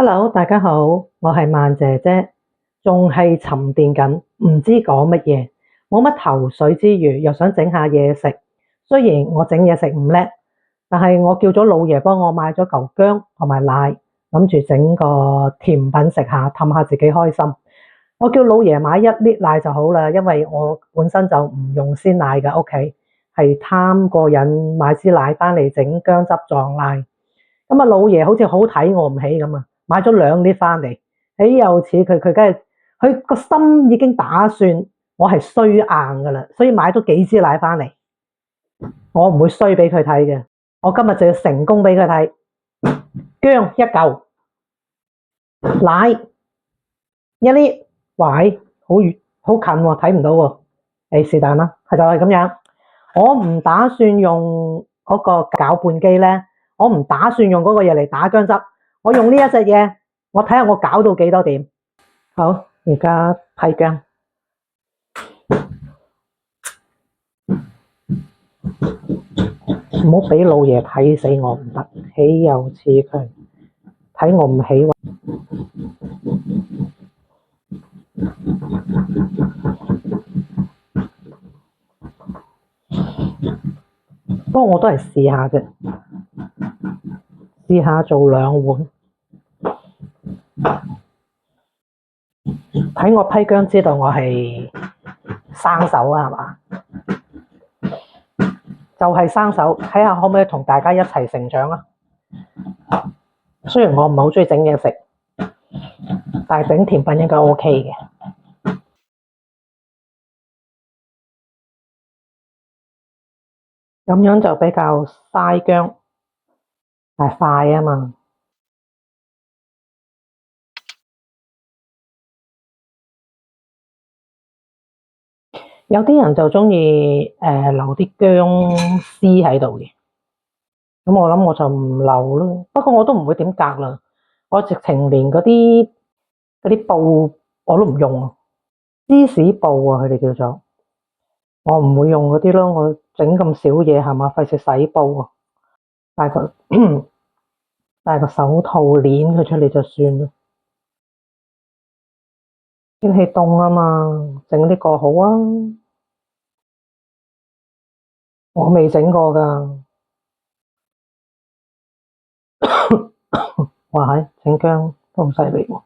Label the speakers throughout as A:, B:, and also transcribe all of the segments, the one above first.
A: Hello，大家好，我係曼姐姐，仲係沉澱緊，唔知講乜嘢，冇乜頭緒之餘，又想整下嘢食。雖然我整嘢食唔叻，但係我叫咗老爺幫我買咗嚿薑同埋奶，諗住整個甜品食下，氹下自己開心。我叫老爺買1 lit 奶就好啦，因為我本身就唔用鮮奶嘅屋企，係貪過癮買支奶返嚟整薑汁撞奶。咁啊，老爺好似好睇我唔起咁啊！買咗2 lit 翻嚟，豈有此佢梗係佢個心已經打算我係衰硬噶啦，所以買咗幾支奶翻嚟，我唔會衰俾佢睇嘅。我今日就要成功俾佢睇，薑1嚿，奶1 lit，喂，好遠好近喎，睇唔到喎。誒，是但啦，就係咁樣。我唔打算用嗰個攪拌機咧，我唔打算用嗰個嘢嚟打薑汁，我用呢一隻嘢，我睇下我攪到幾多點。好，而家批薑，唔好俾老爺睇死我唔得，豈有此佢睇我唔起。不過我都係試下啫，試下做2碗。睇我批薑知道我係生手啊，係嘛？就係生手，睇下可唔可以同大家一齊成長啊！雖然我唔係好中意整嘢食，但係整甜品應該 OK 嘅。咁樣就比較嘥薑，係快啊嘛。有啲人就中意留啲薑絲喺度嘅，咁我諗我就唔留咯。不過我都唔會點隔啦，我直情連嗰啲布我都唔用啊，芝士布啊，佢哋叫做，我唔會用嗰啲咯。我整咁少嘢係嘛，費事洗布啊，戴個戴個手套鏈佢出嚟就算啦。天氣凍啊嘛，整呢個好啊，我未整過㗎。哇係，整薑都好犀利喎。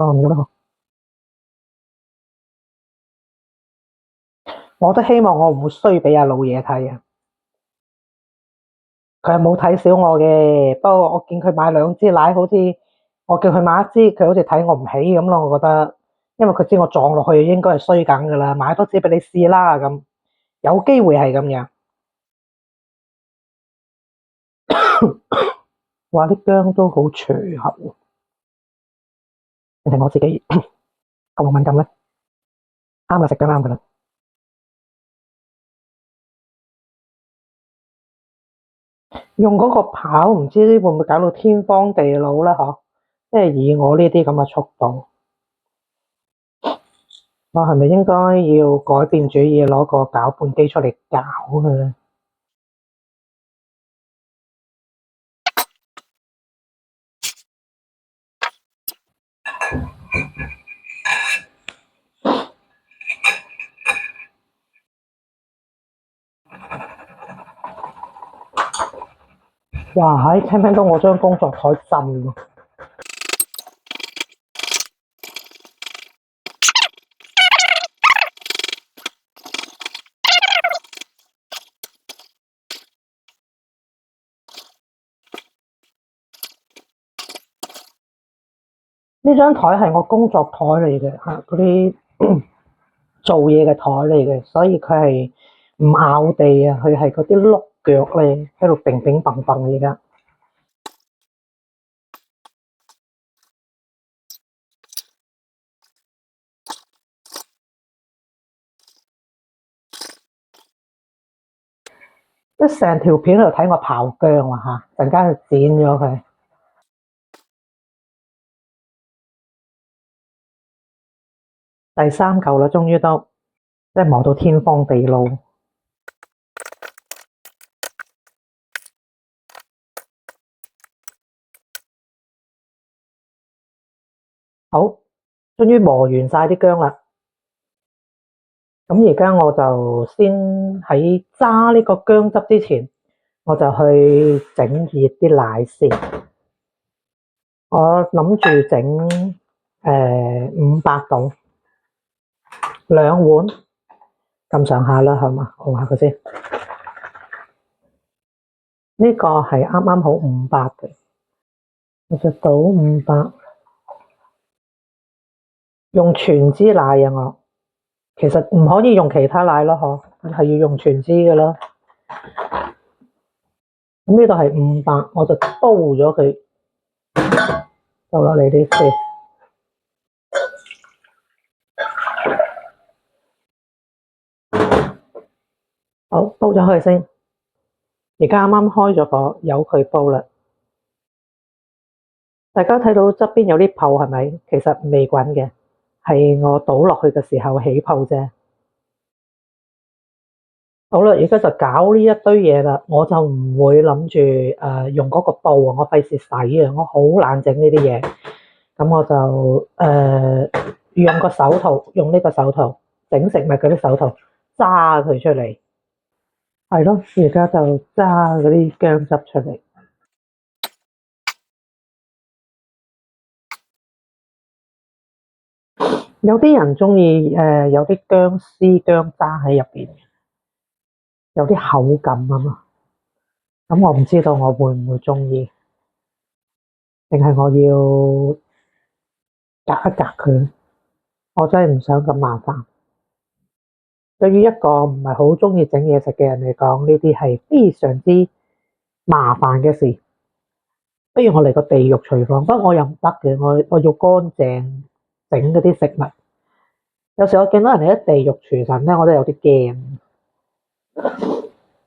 A: 唔要啦，我都希望我唔會衰俾阿老爺睇啊。佢係冇睇小我嘅，不過我見佢買2支奶，好似我叫佢買1支，佢好似睇我唔起咁咯。我覺得，因為佢知我撞落去應該係衰緊噶啦，買多支俾你試啦咁，有機會係咁樣。話啲薑都好隨口，定係我自己咁敏感咧？啱就食薑啱噶啦。用嗰個刨唔知會唔會搞到天荒地老咧？嗬，即係以我呢啲咁嘅速度，我係咪應該要改變主意，攞個攪拌機出嚟攪佢咧？哇！聽唔聽到我張工作台震喎？呢張台係我工作台嚟嘅，嚇嗰啲做嘢嘅台嚟嘅，所以佢係唔拗地啊，佢係嗰啲碌腳咧喺度乒乒乓乓而家。即成條片喺度睇我刨薑啊嚇，陣間去剪咗佢。第3嚿啦，終於都。即係磨到天荒地老。好，終於磨完晒啲薑啦。咁而家我就先喺揸呢個薑汁之前，我就去整熱啲奶先。我諗住整500度2碗咁上下啦，係嘛？熬下佢先。呢個係啱啱好500嘅，我就倒500，用全脂奶啊我。其實唔可以用其他奶咯，嗬，係要用全脂嘅咯。咁呢度係500，我就煲咗佢，倒落嚟啲先。好，煲咗佢先。而家啱啱開咗火，由佢煲啦。大家睇到側邊有啲泡係咪？其實未滾嘅，係我倒落去嘅時候起泡啫。好啦，而家就搞呢一堆嘢啦，我就唔會諗住用嗰個煲啊，我費事洗啊，我好懶整呢啲嘢。咁我就用個手套，用呢個手套整食物嗰啲手套揸佢出嚟。係咯，而家就揸嗰啲薑汁出嚟。有啲人中意有啲薑絲薑渣喺入邊，有啲口感啊嘛。咁我唔知道我會唔會中意，定係我要隔一隔佢？我真係唔想咁麻煩。對於一個唔係好中意整嘢食嘅人嚟講，呢啲係非常之麻煩嘅事。不如我嚟個地獄廚房，不過我又唔得嘅，我要乾淨整嗰啲食物。有時我見到人哋啲地獄廚神咧，我都有啲驚。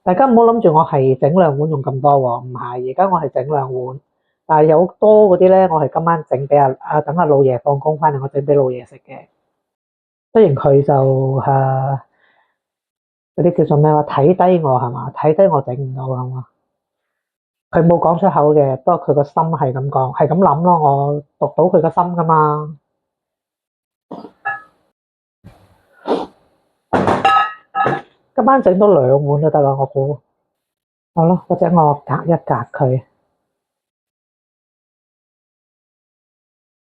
A: 大家唔好諗住我係整2碗用咁多喎，唔係。而家我係整2碗，但係有多嗰啲咧，我係今晚整俾等阿老爺放工翻嚟，我整俾老爺食嘅。雖然佢就嗰啲叫做咩話睇低我係嘛，睇低我整唔到係嘛。佢冇講出口嘅，不過佢個心係咁講，係咁諗咯。我讀到佢個心噶嘛。今晚整多2碗就得啦，我估。好咯，或者我隔一隔佢。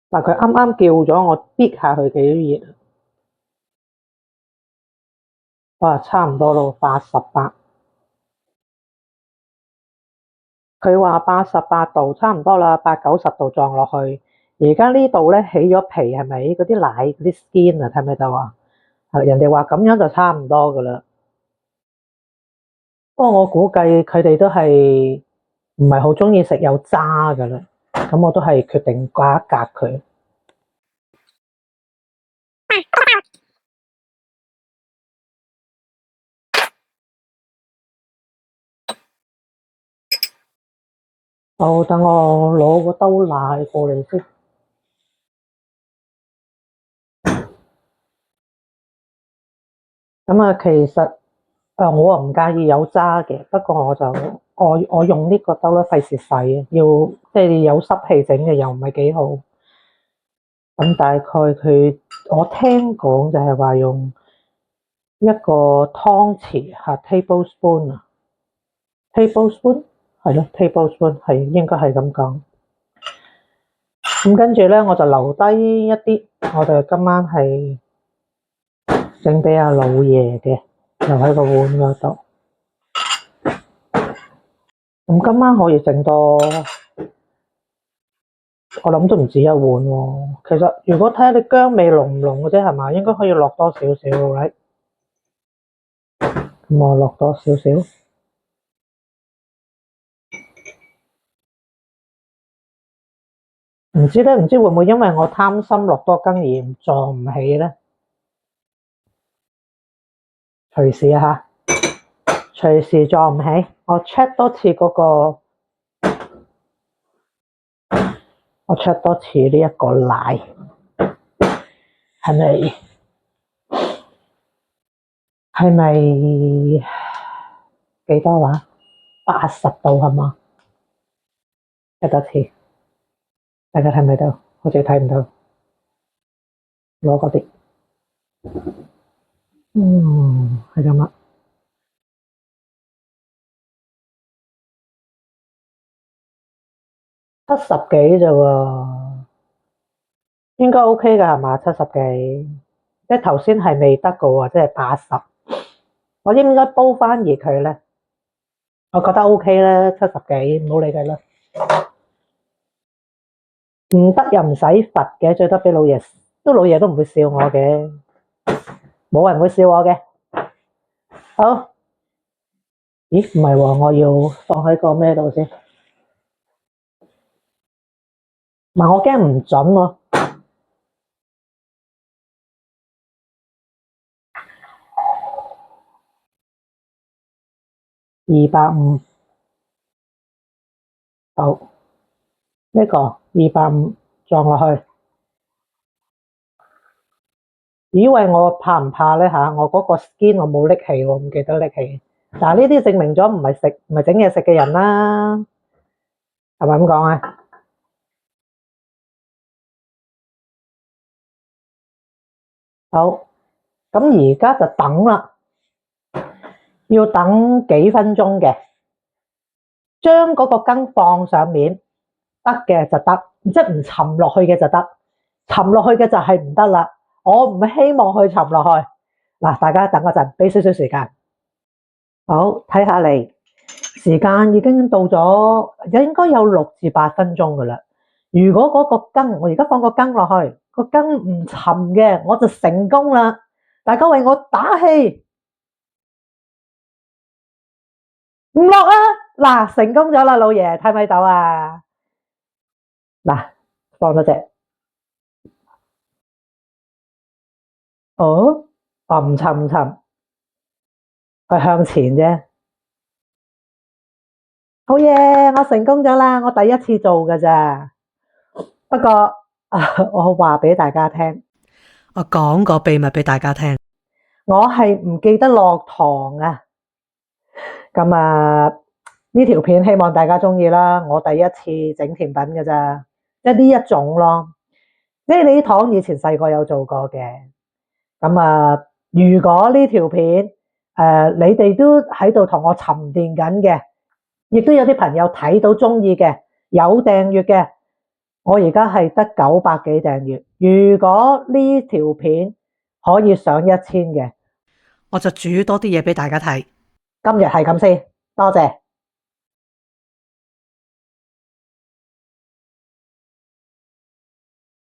A: 但佢啱啱叫咗我逼下佢幾熱，哇，差唔多咯，88。佢話88度差唔多啦，80-90度撞落去。而家呢度咧起咗皮係咪？嗰啲奶嗰啲 skin 啊，睇唔睇到啊？人哋話咁樣就差唔多噶啦。不過我估計佢哋都係唔係好中意食有渣噶啦，咁我都係決定隔一隔佢。好，等我攞個兜奶過嚟先。咁啊，其實我唔介意有渣嘅，不過我用呢個兜咧，費事洗，要即係有濕氣整嘅又唔係幾好。咁大概我聽講就係話用一個湯匙tablespoon 啊，tablespoon 係咯，tablespoon 係應該係咁講。咁跟住咧，我就留低一啲，我哋今晚係整俾阿老爺嘅，留喺個碗嗰度。咁今晚可以整多，我諗都唔止1碗喎。其實如果睇下你薑味濃唔濃嘅啫，係嘛？應該可以落多少少嘅。咁我落多少少。唔知咧，唔知會唔會因為我貪心落多羹而撞唔起咧？隨時啊嚇，隨時撞唔起。我 check 多次嗰個，我 check 多次呢一個奶係咪係咪幾多話？80度係嘛？一多次，大家睇唔睇到？好似睇唔到，攞嗰啲，係咁啦。70幾啫喎，應該 OK 㗎係嘛？70幾，即係頭先係未得㗎喎，即係80。我應唔應該煲翻熱佢咧？我覺得 OK 啦，70幾，唔好理佢啦。唔得又唔使罰嘅，最多俾老爺，老爺都唔會笑我嘅，冇人會笑我嘅。好，咦唔係喎，我要放喺個咩度先？唔係我驚唔準喎。250，好，呢個250撞落去。以為我怕唔怕咧吓？我嗰個 skin 我冇拎起喎，唔記得拎起。嗱呢啲證明咗唔係整嘢食嘅人啦，係咪咁講啊？好，咁而家就等啦，要等幾分鐘嘅，將嗰個羹放上面，得嘅就得，即係唔沉落去嘅就得，沉落去嘅就係唔得啦。我唔希望佢沉落去。嗱，大家等嗰陣，俾少少時間。好，睇下嚟，時間已經到咗，應該有6至8分鐘噶啦。如果嗰個羹，我而家放個羹落去，個羹唔沉嘅，我就成功啦。大家為我打氣，唔落啊！嗱，成功咗啦，老爺，睇唔睇到啊？嗱，放咗隻，哦，唔沉唔沉，係向前啫。好嘢，我成功咗啦！我第一次做噶咋。不過我話俾大家聽，我講個秘密俾大家聽，我係唔記得落糖啊。咁啊，呢條片希望大家中意啦。我第一次整甜品噶咋，即係呢一種咯。即係你啲糖以前細個有做過嘅。咁啊，如果呢條片你哋都喺度同我沉澱緊嘅，亦都有啲朋友睇到中意嘅，有訂閱嘅，我而家係得900幾訂閱。如果呢條片可以上1000嘅，我就煮多啲嘢俾大家睇。今日係咁先，多謝。